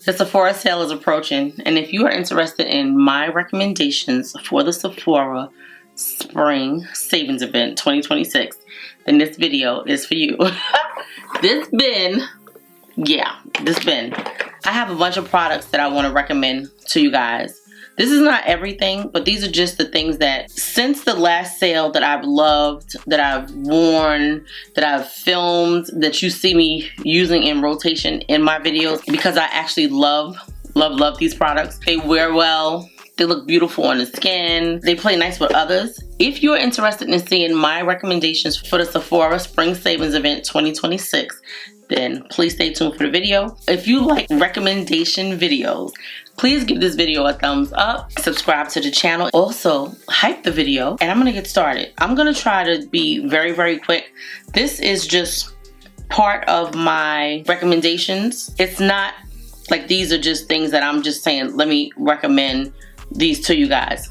The Sephora sale is approaching, and if you are interested in my recommendations for the Sephora Spring Savings Event 2026, then this video is for you. This bin, I have a bunch of products that I want to recommend to you guys. This is not everything, but these are just the things that since the last sale that I've loved, that I've worn, that I've filmed, that you see me using in rotation in my videos, because I actually love these products. They wear well, they look beautiful on the skin, they play nice with others. If you're interested in seeing my recommendations for the Sephora Spring Savings Event 2026, then please stay tuned for the video. If you like recommendation videos, please give this video a thumbs up, subscribe to the channel, also hype the video, and I'm gonna get started. I'm gonna try to be very, very quick. This is just part of my recommendations. It's not like these are just things that I'm just saying, let me recommend these to you guys.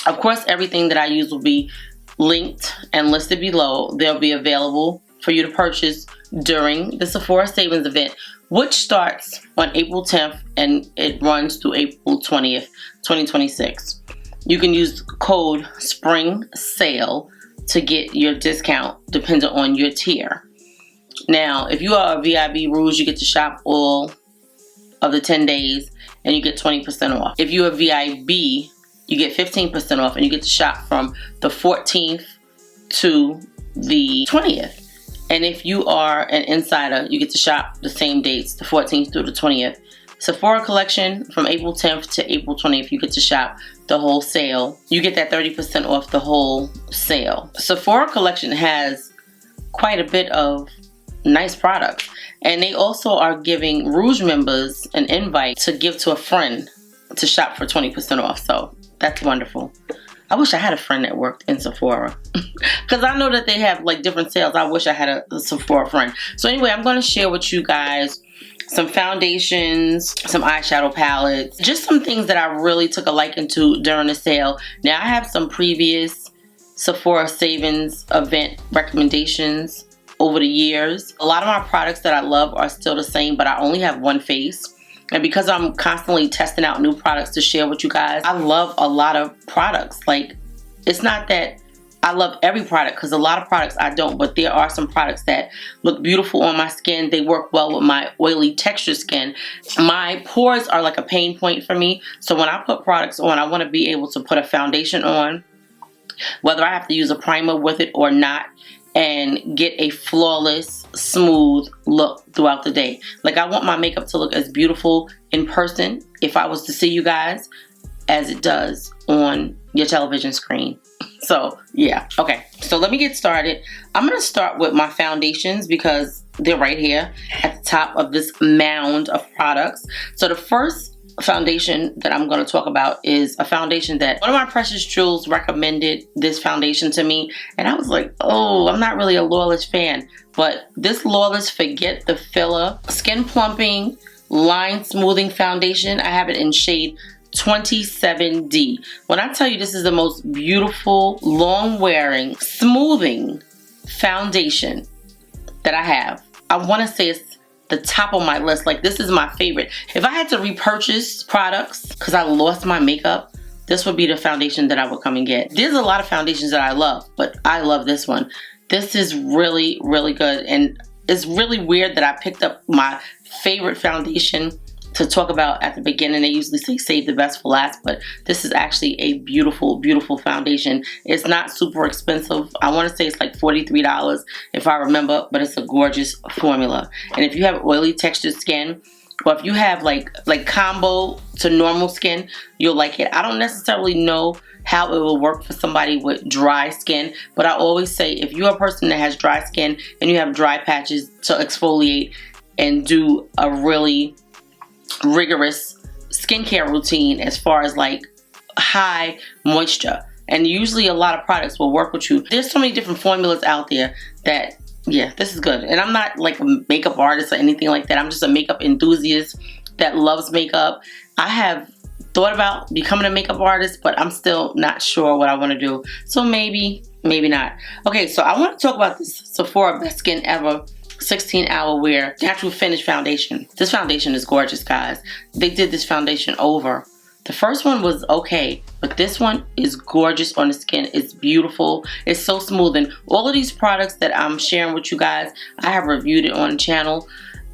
Of course, everything that I use will be linked and listed below. They'll be available for you to purchase during the Sephora Savings Event, which starts on April 10th and it runs through April 20th, 2026. You can use code Spring Sale to get your discount depending on your tier. Now, if you are a VIB Rouge, you get to shop all of the 10 days and you get 20% off. If you're a VIB, you get 15% off and you get to shop from the 14th to the 20th. And if you are an insider, you get to shop the same dates, the 14th through the 20th. Sephora collection from April 10th to April 20th, you get to shop the whole sale. You get that 30% off the whole sale. Sephora collection has quite a bit of nice products. And they also are giving Rouge members an invite to give to a friend to shop for 20% off. So that's wonderful. I wish I had a friend that worked in Sephora. Because I know that they have like different sales. I wish I had a Sephora friend. So anyway, I'm going to share with you guys some foundations, some eyeshadow palettes, just some things that I really took a liking to during the sale. Now I have some previous Sephora Savings Event recommendations over the years. A lot of my products that I love are still the same, but I only have one face. And because I'm constantly testing out new products to share with you guys, I love a lot of products. Like, it's not that I love every product, because a lot of products I don't, but there are some products that look beautiful on my skin. They work well with my oily texture skin. My pores are like a pain point for me. So when I put products on, I want to be able to put a foundation on, whether I have to use a primer with it or not, and get a flawless, smooth look throughout the day. Like, I want my makeup to look as beautiful in person, if I was to see you guys, as it does on your television screen. So yeah, okay, so let me get started. I'm gonna start with my foundations because they're right here at the top of this mound of products. So the first foundation that I'm going to talk about is a foundation that one of my precious jewels recommended this foundation to me, and I was like, oh, I'm not really a Lawless fan, but this Lawless Forget the Filler Skin Plumping Line Smoothing Foundation, I have it in shade 27D. When I tell you this is the most beautiful, long wearing, smoothing foundation that I have, I want to say it's the top of my list. Like, this is my favorite. If I had to repurchase products because I lost my makeup, this would be the foundation that I would come and get. There's a lot of foundations that I love, but I love this one. This is really, really good, and it's really weird that I picked up my favorite foundation to talk about at the beginning. They usually say save the best for last, but this is actually a beautiful, beautiful foundation. It's not super expensive. I want to say it's like $43 if I remember, but it's a gorgeous formula. And if you have oily textured skin, or if you have like combo to normal skin, you'll like it. I don't necessarily know how it will work for somebody with dry skin, but I always say if you're a person that has dry skin and you have dry patches, to exfoliate and do a really rigorous skincare routine as far as like high moisture. And usually a lot of products will work with you. There's so many different formulas out there that, yeah, this is good. And I'm not like a makeup artist or anything like that. I'm just a makeup enthusiast that loves makeup. I have thought about becoming a makeup artist, but I'm still not sure what I want to do. So maybe not. Okay, so I want to talk about this Sephora Best Skin Ever 16-hour wear natural finish foundation. This foundation is gorgeous, guys. They did this foundation over. The first one was okay, but this one is gorgeous on the skin. It's beautiful. It's so smooth. And all of these products that I'm sharing with you guys, I have reviewed it on the channel.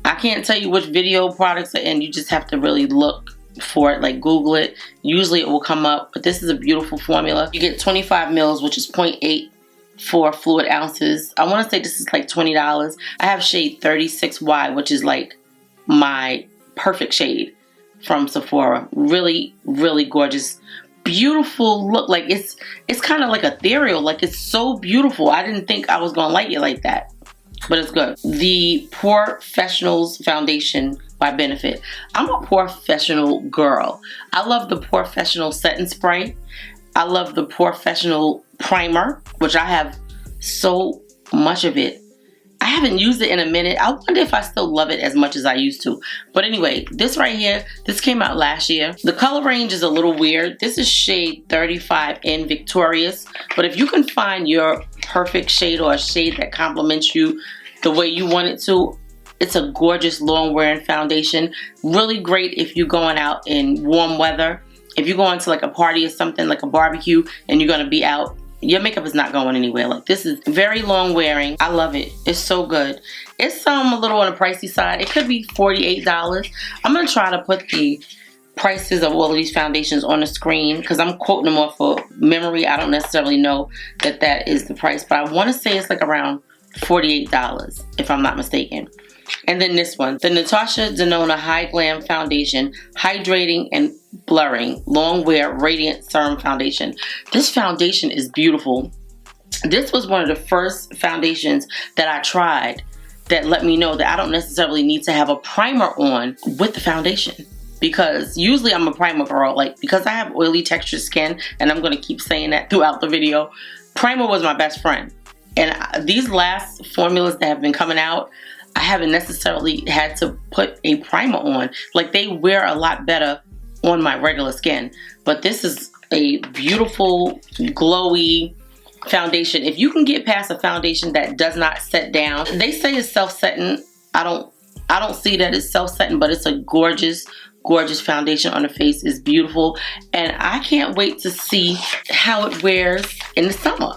I can't tell you which video products are in. You just have to really look for it, like Google it. Usually it will come up, but this is a beautiful formula. You get 25 mils, which is 0.84 fluid ounces. I want to say this is like $20. I have shade 36Y, which is like my perfect shade from Sephora. Really, really gorgeous, beautiful look. Like it's kind of like ethereal. Like it's so beautiful. I didn't think I was gonna like it like that, but it's good. The Professionals Foundation by Benefit. I'm a Professional girl. I love the Professional Setting Spray. I love the Professional Primer, which I have so much of it. I haven't used it in a minute. I wonder if I still love it as much as I used to. But anyway, this right here, this came out last year. The color range is a little weird. This is shade 35 in Victorious. But if you can find your perfect shade or a shade that complements you the way you want it to, it's a gorgeous long wearing foundation. Really great if you're going out in warm weather. If you're going to like a party or something, like a barbecue, and you're gonna be out, your makeup is not going anywhere. Like this is very long wearing. I love it. It's so good. It's a little on the pricey side. It could be $48. I'm gonna try to put the prices of all of these foundations on the screen because I'm quoting them off of memory. I don't necessarily know that that is the price, but I want to say it's like around $48 if I'm not mistaken. And then this one, the Natasha Denona High Glam Foundation, Hydrating and Blurring Long Wear Radiant Serum Foundation. This foundation is beautiful. This was one of the first foundations that I tried that let me know that I don't necessarily need to have a primer on with the foundation. Because usually I'm a primer girl, like because I have oily textured skin, and I'm going to keep saying that throughout the video, primer was my best friend. And these last formulas that have been coming out, I haven't necessarily had to put a primer on. Like they wear a lot better on my regular skin. But this is a beautiful, glowy foundation. If you can get past a foundation that does not set down, they say it's self-setting. I don't see that it's self-setting, but it's a gorgeous, gorgeous foundation on the face. It's beautiful. And I can't wait to see how it wears in the summer.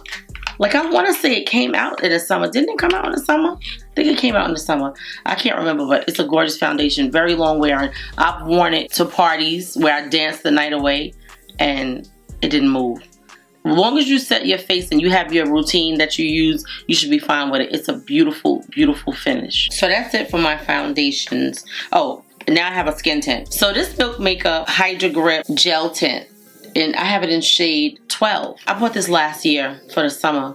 Like I want to say it came out in the summer. Didn't it come out in the summer? I think it came out in the summer. I can't remember, but it's a gorgeous foundation. Very long wearing. I've worn it to parties where I danced the night away and it didn't move. As long as you set your face and you have your routine that you use, you should be fine with it. It's a beautiful, beautiful finish. So that's it for my foundations. Oh, now I have a skin tint. So this Milk Makeup Hydra Grip Gel Tint. And I have it in shade 12. I bought this last year for the summer.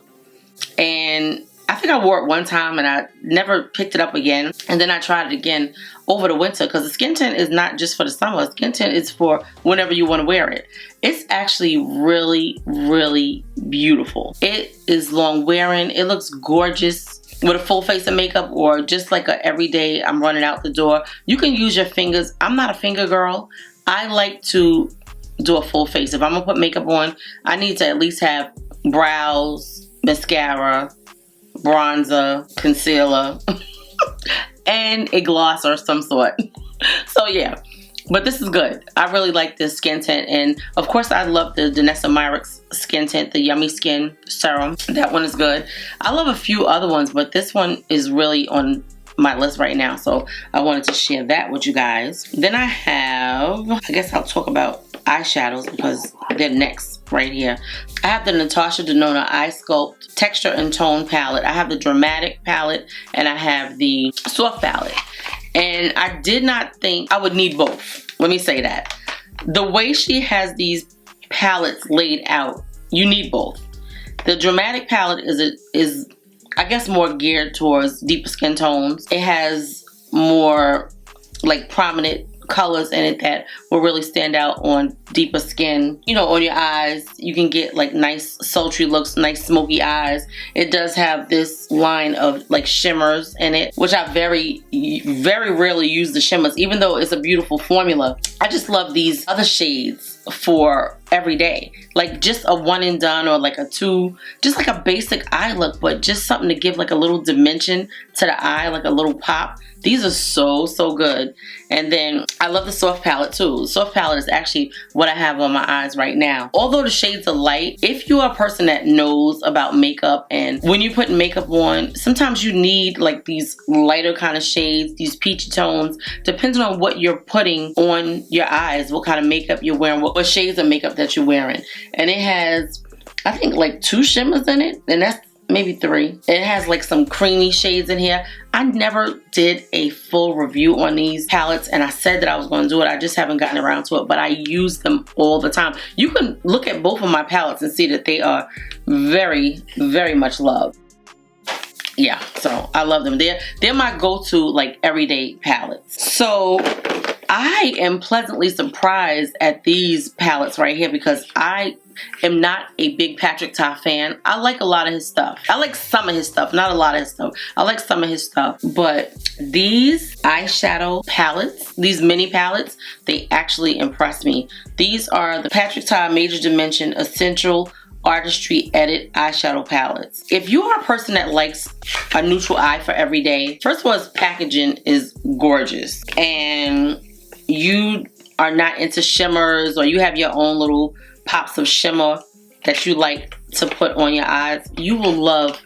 And I think I wore it one time and I never picked it up again. And then I tried it again over the winter because the skin tint is not just for the summer. Skin tint is for whenever you want to wear it. It's actually really, really beautiful. It is long wearing. It looks gorgeous with a full face of makeup or just like a everyday I'm running out the door. You can use your fingers. I'm not a finger girl. I like to do a full face. If I'm gonna put makeup on, I need to at least have brows, mascara, bronzer, concealer, and a gloss or some sort. So yeah, but this is good. I really like this skin tint, and of course I love the Danessa Myricks skin tint, the Yummy Skin Serum. That one is good. I love a few other ones, but this one is really on my list right now, so I wanted to share that with you guys. Then I have, I guess I'll talk about eyeshadows because they're next right here. I have the Natasha Denona Eye Sculpt Texture and Tone palette. I have the Dramatic palette and I have the Soft palette. And I did not think I would need both. Let me say that. The way she has these palettes laid out, you need both. The Dramatic palette is I guess more geared towards deeper skin tones. It has more like prominent colors in it that will really stand out on deeper skin. You know, on your eyes, you can get like nice sultry looks, nice smoky eyes. It does have this line of like shimmers in it, which I very, very rarely use the shimmers. Even though it's a beautiful formula, I just love these other shades for every day. Like just a one and done or like a two, just like a basic eye look, but just something to give like a little dimension to the eye, like a little pop. These are so good. And then I love the soft palette too. Soft palette is actually what I have on my eyes right now. Although the shades are light, if you are a person that knows about makeup, and when you put makeup on, sometimes you need like these lighter kind of shades, these peachy tones, depending on what you're putting on your eyes, what kind of makeup you're wearing, what shades of makeup that you're wearing. And it has, I think, like 2 shimmers in it, and that's maybe 3. It has like some creamy shades in here. I never did a full review on these palettes, and I said that I was going to do it. I just haven't gotten around to it, but I use them all the time. You can look at both of my palettes and see that they are very much loved. Yeah, so I love them. They're my go-to like everyday palettes. So I am pleasantly surprised at these palettes right here because I am not a big Patrick Ta fan. I like a lot of his stuff. I like some of his stuff, not a lot of his stuff. I like some of his stuff, but these eyeshadow palettes, these mini palettes, they actually impress me. These are the Patrick Ta Major Dimension Essential Artistry Edit eyeshadow palettes. If you are a person that likes a neutral eye for every day, first of all, its packaging is gorgeous, and you are not into shimmers, or you have your own little pops of shimmer that you like to put on your eyes, you will love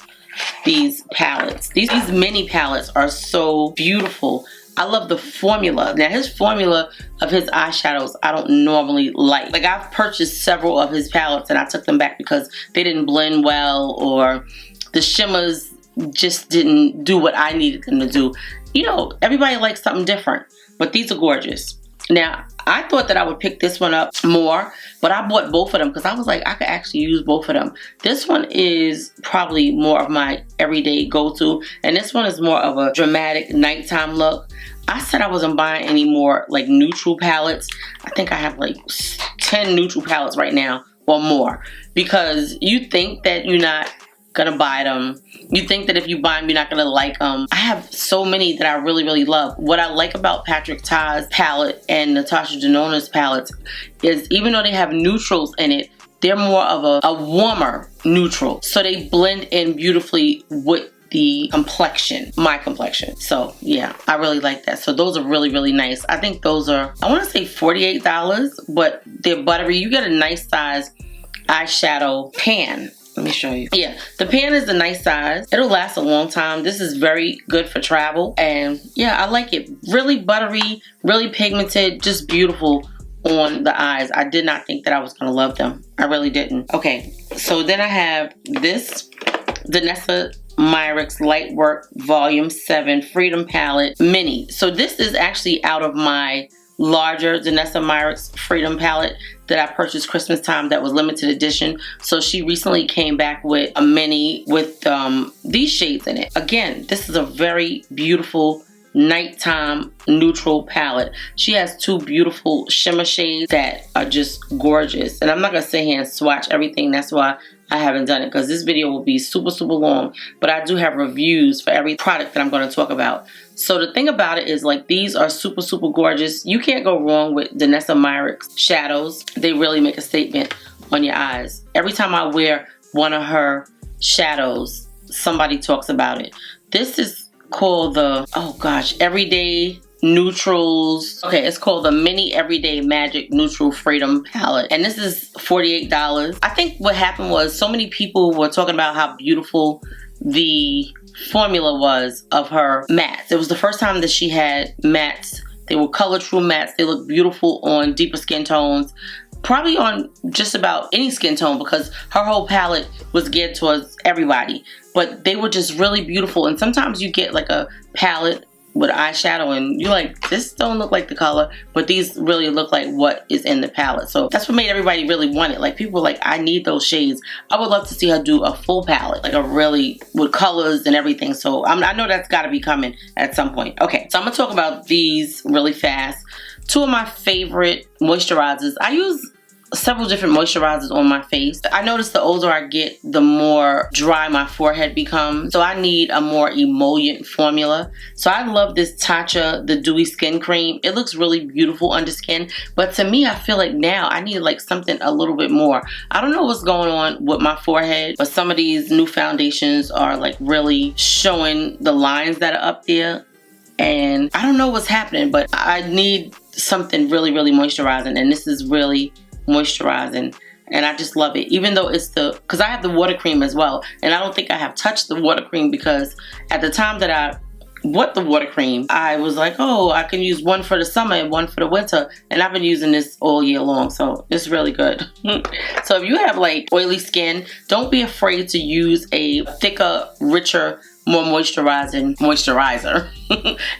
these palettes. These mini palettes are so beautiful. I love the formula. Now his formula of his eyeshadows I don't normally like. Like I've purchased several of his palettes and I took them back because they didn't blend well, or the shimmers just didn't do what I needed them to do. You know, everybody likes something different, but these are gorgeous. Now, I thought that I would pick this one up more, but I bought both of them because I was like, I could actually use both of them. This one is probably more of my everyday go-to, and this one is more of a dramatic nighttime look. I said I wasn't buying any more like neutral palettes. I think I have like 10 neutral palettes right now or more, because you think that you're not gonna buy them. You think that if you buy them, you're not gonna like them. I have so many that I really love. What I like about Patrick Ta's palette and Natasha Denona's palettes is even though they have neutrals in it, they're more of a warmer neutral. So they blend in beautifully with the complexion, my complexion. So yeah, I really like that. So those are really nice. I think those are, I wanna say $48, but they're buttery. You get a nice size eyeshadow pan. Let me show you. Yeah, the pan is a nice size. It'll last a long time. This is very good for travel. And yeah, I like it. Really buttery, really pigmented, just beautiful on the eyes. I did not think that I was gonna love them. I really didn't. Okay, so then I have this Danessa Myricks Lightwork Volume 7 Freedom Palette Mini. So this is actually out of my larger Danessa Myricks Freedom palette that I purchased Christmas time that was limited edition. So she recently came back with a mini with these shades in it. Again, this is a very beautiful nighttime neutral palette. She has 2 beautiful shimmer shades that are just gorgeous. And I'm not gonna sit here and swatch everything. That's why I haven't done it, because this video will be super long. But I do have reviews for every product that I'm going to talk about. So the thing about it is, like, these are super gorgeous. You can't go wrong with Danessa Myricks shadows. They really make a statement on your eyes. Every time I wear one of her shadows, somebody talks about it. This is called the, oh gosh, Everyday Neutrals. Okay, it's called the Mini Everyday Magic Neutral Freedom Palette, and this is $48. I think what happened was so many people were talking about how beautiful the formula was of her mattes. It was the first time that she had mattes. They were color true mattes. They look beautiful on deeper skin tones, probably on just about any skin tone, because her whole palette was geared towards everybody. But they were just really beautiful. And sometimes you get like a palette with eyeshadow and you're like, this don't look like the color, but these really look like what is in the palette. So that's what made everybody really want it. Like, people were like, I need those shades. I would love to see her do a full palette, like a really, with colors and everything. So I know that's got to be coming at some point. Okay, so I'm gonna talk about these really fast. 2 of my favorite moisturizers. I use several different moisturizers on my face. I notice the older I get, the more dry my forehead becomes. So I need a more emollient formula. So I love this Tatcha, the Dewy Skin Cream. It looks really beautiful under skin. But to me, I feel like now I need like something a little bit more. I don't know what's going on with my forehead, but some of these new foundations are like really showing the lines that are up there. And I don't know what's happening, but I need something really, really moisturizing. And this is really moisturizing, and I just love it. Even though it's because I have the water cream as well, and I don't think I have touched the water cream, because at the time that I bought the water cream, I was like, oh, I can use one for the summer and one for the winter, and I've been using this all year long, so it's really good. So if you have like oily skin, don't be afraid to use a thicker, richer, more moisturizer.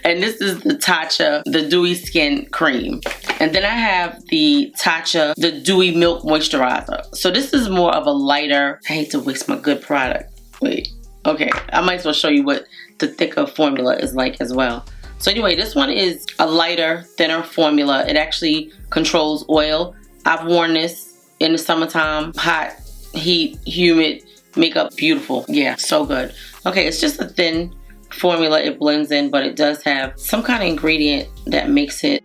And this is the Tatcha, the Dewy Skin Cream. And then I have the Tatcha, the Dewy Milk Moisturizer. So this is more of a lighter, I hate to waste my good product. Wait, okay, I might as well show you what the thicker formula is like as well. So anyway, this one is a lighter, thinner formula. It actually controls oil. I've worn this in the summertime, hot, heat, humid, makeup, beautiful. Yeah, so good. Okay, it's just a thin formula. It blends in, but it does have some kind of ingredient that makes it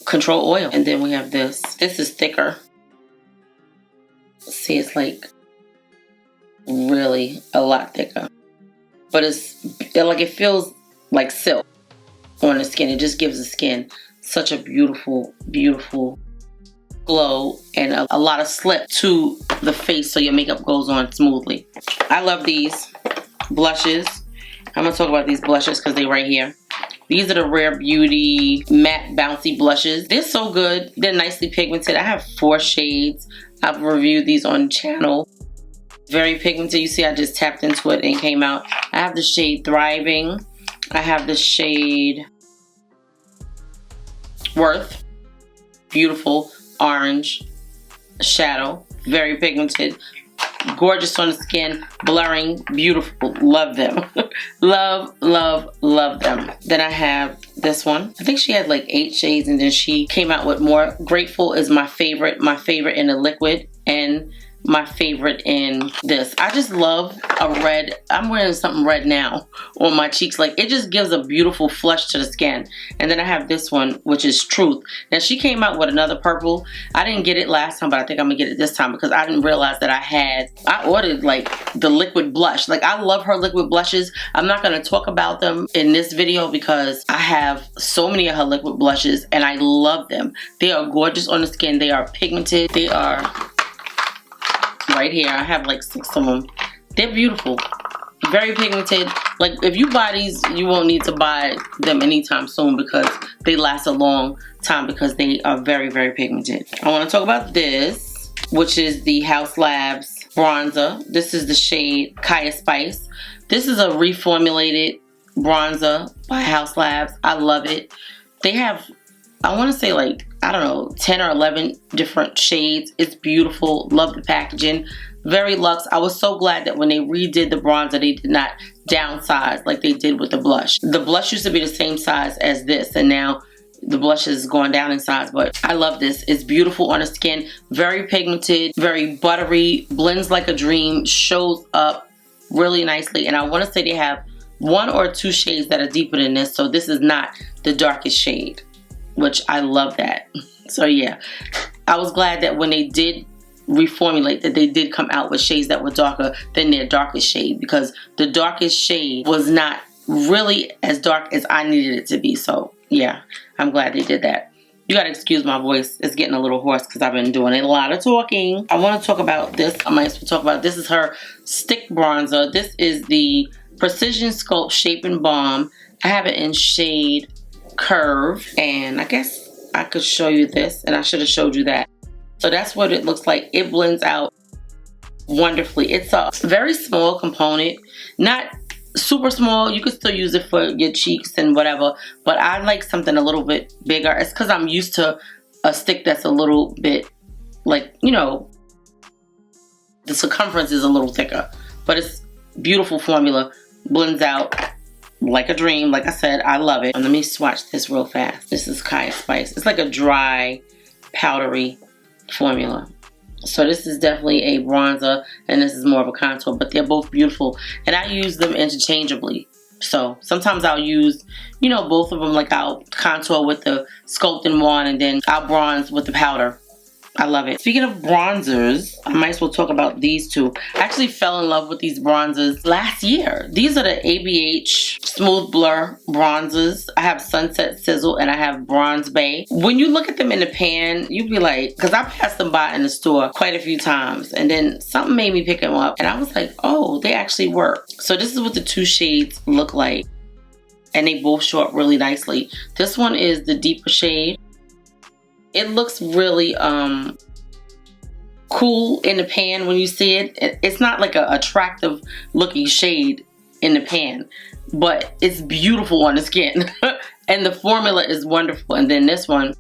control oil. And then we have this. This is thicker. See, it's like really a lot thicker. But it feels like silk on the skin. It just gives the skin such a beautiful, beautiful glow and a lot of slip to the face so your makeup goes on smoothly. I love these blushes. I'm going to talk about these blushes because they're right here. These are the Rare Beauty matte bouncy blushes. They're so good. They're nicely pigmented. I have 4 shades. I've reviewed these on the channel. Very pigmented. You see I just tapped into it and came out. I have the shade Thriving. I have the shade Worth. Beautiful orange shadow. Very pigmented. Gorgeous on the skin. Blurring. Beautiful. Love them. Love, love, love them. Then I have this one. I think she had like 8 shades and then she came out with more. Grateful is my favorite. My favorite in the liquid and my favorite in this. I just love a red. I'm wearing something red now on my cheeks. Like, it just gives a beautiful flush to the skin. And then I have this one, which is Truth. Now she came out with another purple. I didn't get it last time, but I think I'm gonna get it this time because I didn't realize that I ordered like the liquid blush. Like, I love her liquid blushes. I'm not gonna talk about them in this video because I have so many of her liquid blushes and I love them. They are gorgeous on the skin. They are pigmented. They are right here. I have like 6 of them. They're beautiful. Very pigmented. Like, if you buy these, you won't need to buy them anytime soon because they last a long time because they are very, very pigmented. I want to talk about this, which is the Haus Labs bronzer. This is the shade Kaya Spice. This is a reformulated bronzer by Haus Labs. I love it. They have, I want to say like, I don't know, 10 or 11 different shades. It's beautiful. Love the packaging. Very luxe. I was so glad that when they redid the bronzer, they did not downsize like they did with the blush. The blush used to be the same size as this, and now the blush has gone down in size, but I love this. It's beautiful on the skin. Very pigmented, very buttery, blends like a dream, shows up really nicely. And I want to say they have 1 or 2 shades that are deeper than this, so this is not the darkest shade, which I love that. So yeah, I was glad that when they did reformulate that they did come out with shades that were darker than their darkest shade, because the darkest shade was not really as dark as I needed it to be. So yeah, I'm glad they did that. You gotta excuse my voice. It's getting a little hoarse because I've been doing a lot of talking. I want to talk about this. I might as well talk about this. Is her stick bronzer. This is the Precision Sculpt Shape and Balm. I have it in shade Curve, and I guess I could show you this, and I should have showed you that. So that's what it looks like. It blends out wonderfully. It's a very small component, not super small. You could still use it for your cheeks and whatever, but I like something a little bit bigger. It's because I'm used to a stick that's a little bit, like, you know, the circumference is a little thicker, but it's beautiful formula. Blends out like a dream. Like I said, I love it. And let me swatch this real fast. This is Kaya Spice. It's like a dry, powdery formula. So this is definitely a bronzer, and this is more of a contour, but they're both beautiful. And I use them interchangeably. So sometimes I'll use, you know, both of them. Like I'll contour with the sculpting wand, and then I'll bronze with the powder. I love it. Speaking of bronzers, I might as well talk about these two. I actually fell in love with these bronzers last year. These are the ABH Smooth Blur bronzers. I have Sunset Sizzle and I have Bronze Bay. When you look at them in the pan, you'd be like, because I passed them by in the store quite a few times, and then something made me pick them up, and I was like, oh, they actually work. So this is what the two shades look like, and they both show up really nicely. This one is the deeper shade. It looks really cool in the pan when you see it. It's not like an attractive looking shade in the pan, but it's beautiful on the skin. And the formula is wonderful. And then this one.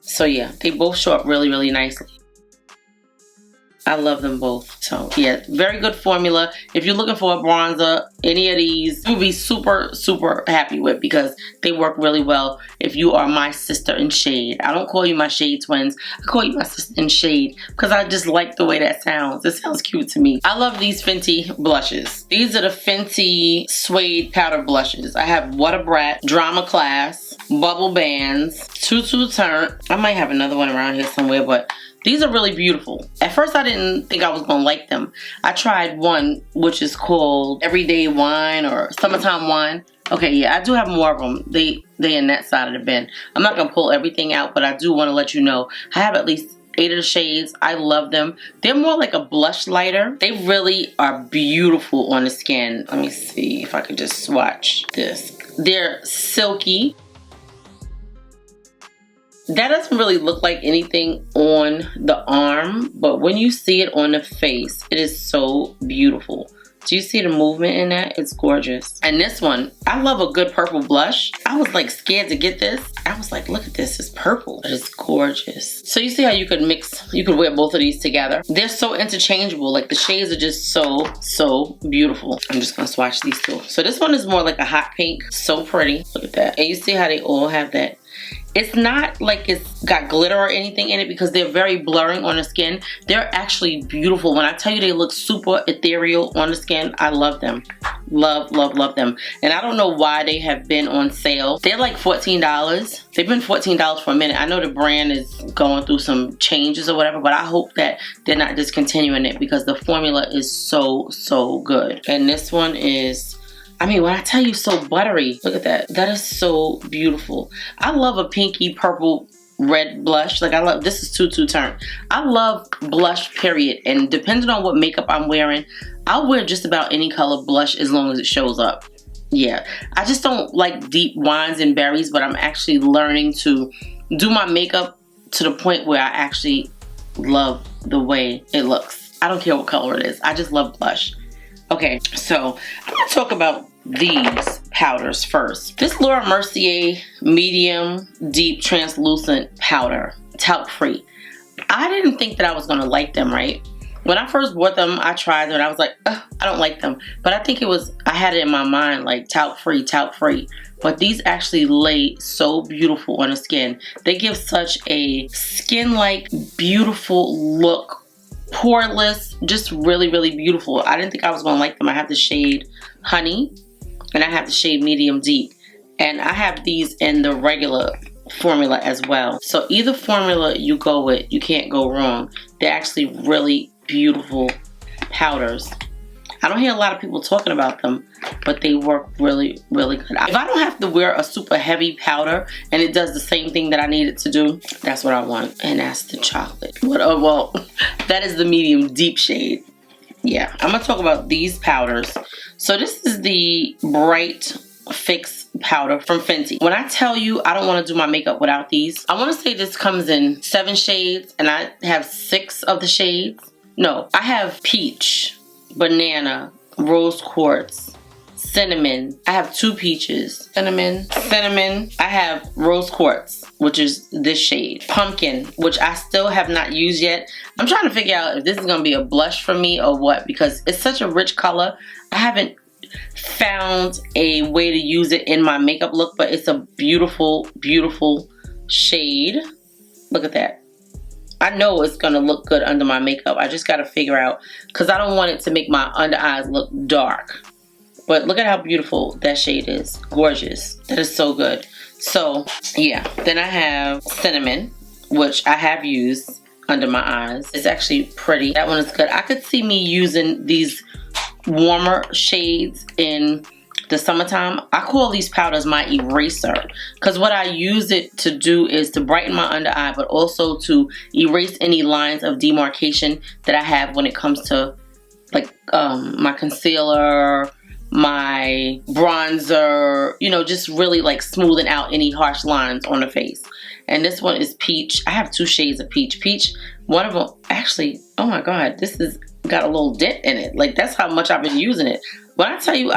So yeah, they both show up really, really nicely. I love them both. So yeah, very good formula. If you're looking for a bronzer, any of these you'll be super, super happy with, because they work really well if you are my sister in shade. I don't call you my shade twins. I call you my sister in shade because I just like the way that sounds. It sounds cute to me. I love these Fenty blushes. These are the Fenty Suede Powder Blushes. I have What a Brat, Drama Class, Bubble Bands, Tutu Turn. I might have another one around here somewhere, but these are really beautiful. At first I didn't think I was gonna like them. I tried one which is called Everyday Wine or Summertime Wine. Okay, yeah, I do have more of them. They in that side of the bin. I'm not gonna pull everything out, but I do wanna let you know I have at least 8 of the shades. I love them. They're more like a blush lighter. They really are beautiful on the skin. Let me see if I could just swatch this. They're silky. That doesn't really look like anything on the arm, but when you see it on the face, it is so beautiful. Do you see the movement in that? It's gorgeous. And this one, I love a good purple blush. I was like scared to get this. I was like, look at this, it's purple. But it's gorgeous. So you see how you could mix, you could wear both of these together. They're so interchangeable. Like the shades are just so, so beautiful. I'm just gonna swatch these two. So this one is more like a hot pink. So pretty. Look at that. And you see how they all have that. It's not like it's got glitter or anything in it because they're very blurring on the skin. They're actually beautiful. When I tell you they look super ethereal on the skin, I love them. Love, love, love them. And I don't know why they have been on sale. They're like $14. They've been $14 for a minute. I know the brand is going through some changes or whatever, but I hope that they're not discontinuing it because the formula is so, so good. And this one is, I mean, when I tell you so buttery, look at that. That is so beautiful. I love a pinky purple red blush. Like I love, this is Tutu Turn. I love blush, period. And depending on what makeup I'm wearing, I'll wear just about any color blush as long as it shows up. Yeah, I just don't like deep wines and berries, but I'm actually learning to do my makeup to the point where I actually love the way it looks. I don't care what color it is. I just love blush. Okay, so I'm going to talk about these powders first. This Laura Mercier Medium Deep Translucent Powder, talc free. I didn't think that I was going to like them, right? When I first bought them, I tried them and I was like, I don't like them. But I think it was, I had it in my mind like talc free, talc free. But these actually lay so beautiful on the skin. They give such a skin-like, beautiful look. Poreless, just really, really beautiful. I didn't think I was going to like them. I have the shade Honey and I have the shade Medium Deep. And I have these in the regular formula as well. So either formula you go with, you can't go wrong. They're actually really beautiful powders. I don't hear a lot of people talking about them, but they work really, really good. If I don't have to wear a super heavy powder and it does the same thing that I need it to do, that's what I want. And that's the chocolate. Well, that is the medium deep shade. Yeah, I'm gonna talk about these powders. So this is the Bright Fix powder from Fenty. When I tell you I don't want to do my makeup without these, I want to say this comes in 7 shades and I have 6 of the shades. No, I have peach, banana, rose quartz, cinnamon. I have 2 peaches. Cinnamon. I have rose quartz, which is this shade. Pumpkin, which I still have not used yet. I'm trying to figure out if this is going to be a blush for me or what, because it's such a rich color. I haven't found a way to use it in my makeup look, but it's a beautiful, beautiful shade. Look at that. I know it's gonna look good under my makeup. I just gotta figure out, because I don't want it to make my under eyes look dark. But look at how beautiful that shade is. Gorgeous. That is so good. So yeah, then I have Cinnamon, which I have used under my eyes. It's actually pretty. That one is good. I could see me using these warmer shades in the summertime. I call these powders my eraser, because what I use it to do is to brighten my under eye, but also to erase any lines of demarcation that I have when it comes to like my concealer, my bronzer, you know, just really like smoothing out any harsh lines on the face. And this one is Peach. I have 2 shades of Peach. Peach, one of them, actually, oh my God, this has got a little dent in it. Like, that's how much I've been using it. When I tell you,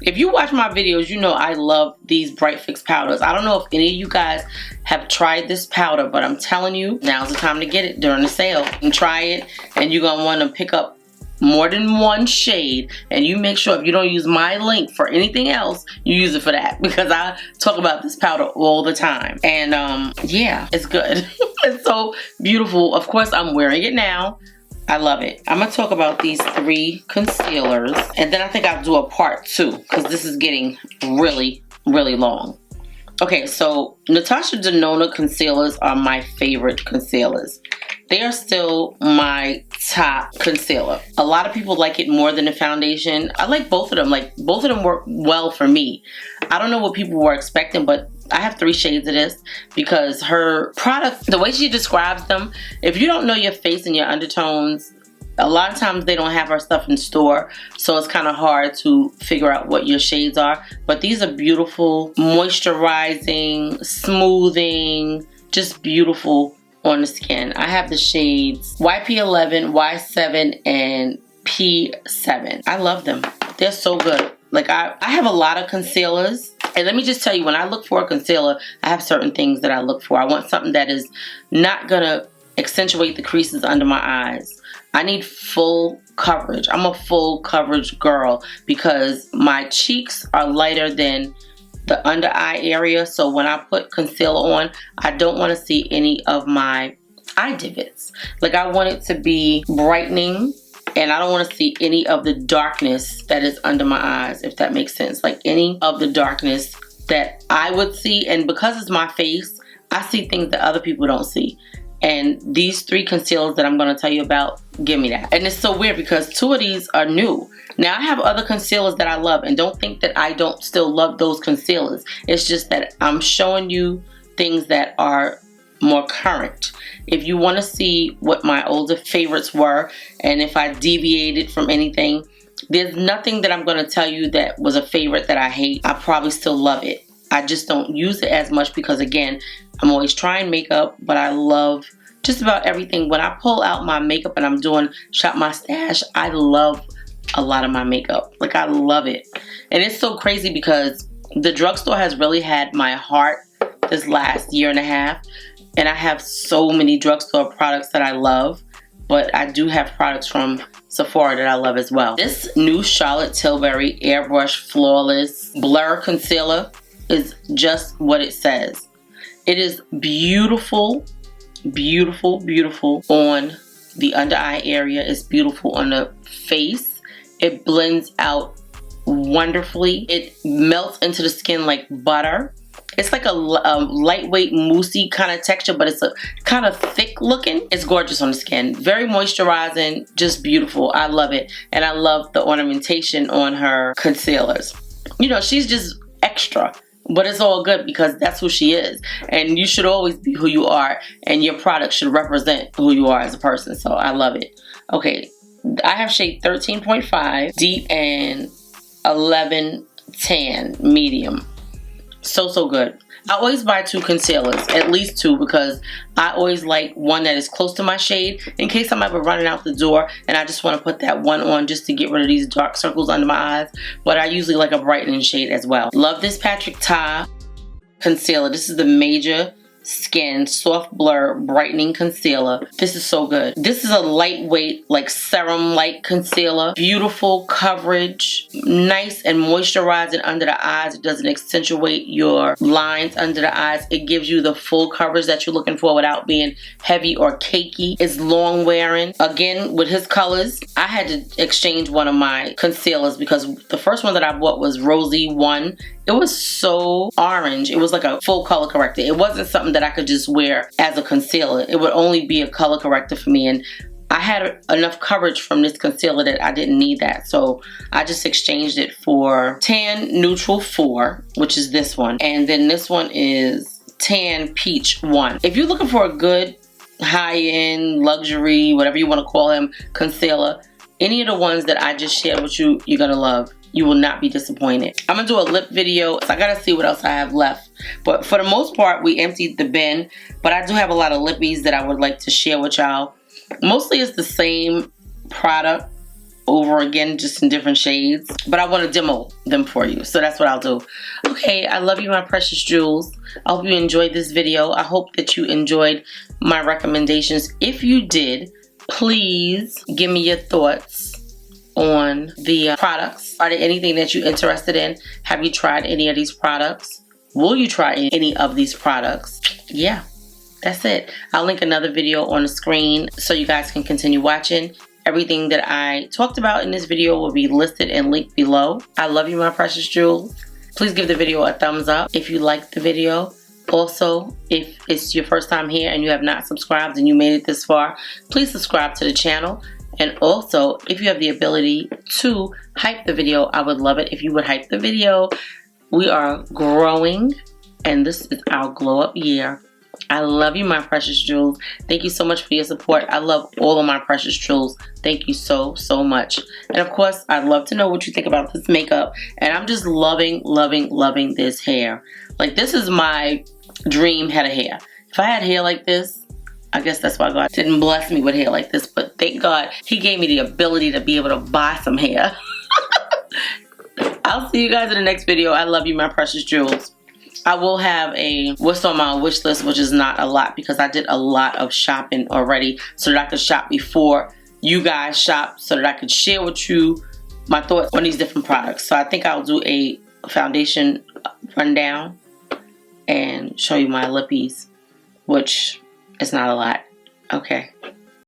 if you watch my videos, you know I love these Bright Fix powders. I don't know if any of you guys have tried this powder, but I'm telling you, now's the time to get it during the sale. And try it, and you're going to want to pick up more than 1 shade, and you make sure if you don't use my link for anything else, you use it for that, because I talk about this powder all the time. And yeah, it's good. It's so beautiful. Of course, I'm wearing it now. I love it. I'm gonna talk about these 3 concealers, and then I think I'll do a part 2, because this is getting really, really long. Okay, so Natasha Denona concealers are my favorite concealers. They are still my top concealer. A lot of people like it more than the foundation. I like both of them. Like, both of them work well for me. I don't know what people were expecting, but I have 3 shades of this, because her product, the way she describes them, if you don't know your face and your undertones, a lot of times they don't have our stuff in store, so it's kind of hard to figure out what your shades are. But these are beautiful, moisturizing, smoothing, just beautiful on the skin. I have the shades YP11, Y7, and P7. I love them. They're so good. Like, I have a lot of concealers, and let me just tell you, when I look for a concealer, I have certain things that I look for. I want something that is not gonna accentuate the creases under my eyes. I need full coverage. I'm a full coverage girl, because my cheeks are lighter than the under eye area. So when I put concealer on, I don't want to see any of my eye divots. Like, I want it to be brightening, and I don't want to see any of the darkness that is under my eyes, if that makes sense. Like, any of the darkness that I would see. And because it's my face, I see things that other people don't see. And these 3 concealers that I'm going to tell you about give me that. And it's so weird, because 2 of these are new. Now, I have other concealers that I love, and don't think that I don't still love those concealers. It's just that I'm showing you things that are more current. If you want to see what my older favorites were, and if I deviated from anything, there's nothing that I'm going to tell you that was a favorite that I hate. I probably still love it. I just don't use it as much, because again, I'm always trying makeup, but I love just about everything. When I pull out my makeup and I'm doing Shop My Stash, I love a lot of my makeup. Like, I love it. And it's so crazy, because the drugstore has really had my heart this last year and a half, and I have so many drugstore products that I love, but I do have products from Sephora that I love as well. This new Charlotte Tilbury Airbrush Flawless Blur Concealer is just what it says. It is beautiful, beautiful, beautiful on the under eye area. It's beautiful on the face. It blends out wonderfully. It melts into the skin like butter. It's like a lightweight, moussey kind of texture, but it's a kind of thick looking. It's gorgeous on the skin. Very moisturizing, just beautiful. I love it. And I love the ornamentation on her concealers. You know, she's just extra. But it's all good, because that's who she is. And you should always be who you are, and your product should represent who you are as a person. So I love it. Okay, I have shade 13.5 deep and 11 tan medium. So good. I always buy 2 concealers, at least 2, because I always like one that is close to my shade in case I'm ever running out the door and I just want to put that one on just to get rid of these dark circles under my eyes. But I usually like a brightening shade as well. Love this Patrick Ta concealer. This is the Major Skin Soft Blur Brightening Concealer. This is so good. This is a lightweight, like serum-like concealer. Beautiful coverage. Nice and moisturizing under the eyes. It doesn't accentuate your lines under the eyes. It gives you the full coverage that you're looking for without being heavy or cakey. It's long wearing. Again, with his colors, I had to exchange one of my concealers because the first one that I bought was Rosy 1. It was so orange. It was like a full color corrector. It wasn't something that I could just wear as a concealer. It would only be a color corrector for me, and I had enough coverage from this concealer that I didn't need that. So I just exchanged it for Tan Neutral 4, which is this one. And then this one is Tan Peach 1. If you're looking for a good high-end, luxury, whatever you want to call him, concealer, any of the ones that I just shared with you, you're going to love. You will not be disappointed. I'm going to do a lip video, so I got to see what else I have left. But for the most part, we emptied the bin. But I do have a lot of lippies that I would like to share with y'all. Mostly it's the same product over again, just in different shades. But I want to demo them for you, so that's what I'll do. Okay, I love you, my precious jewels. I hope you enjoyed this video. I hope that you enjoyed my recommendations. If you did, please give me your thoughts on the products. Are there anything that you're interested in? Have you tried any of these products? Will you try any of these products? Yeah, that's it. I'll link another video on the screen so you guys can continue watching. Everything that I talked about in this video will be listed and linked below. I love you, my precious jewels. Please give the video a thumbs up if you liked the video. Also, if it's your first time here and you have not subscribed and you made it this far, please subscribe to the channel. And also, if you have the ability to hype the video, I would love it if you would hype the video. We are growing, and this is our glow up year. I love you, my precious jewels. Thank you so much for your support. I love all of my precious jewels. Thank you so, so much. And of course, I'd love to know what you think about this makeup. And I'm just loving, loving, loving this hair. Like, this is my dream head of hair. If I had hair like this, I guess that's why God didn't bless me with hair like this, but thank God He gave me the ability to be able to buy some hair. I'll see you guys in the next video. I love you, my precious jewels. I will have a what's on my wish list, which is not a lot because I did a lot of shopping already so that I could shop before you guys shop, so that I could share with you my thoughts on these different products. So I think I'll do a foundation rundown and show you my lippies, which is not a lot. Okay.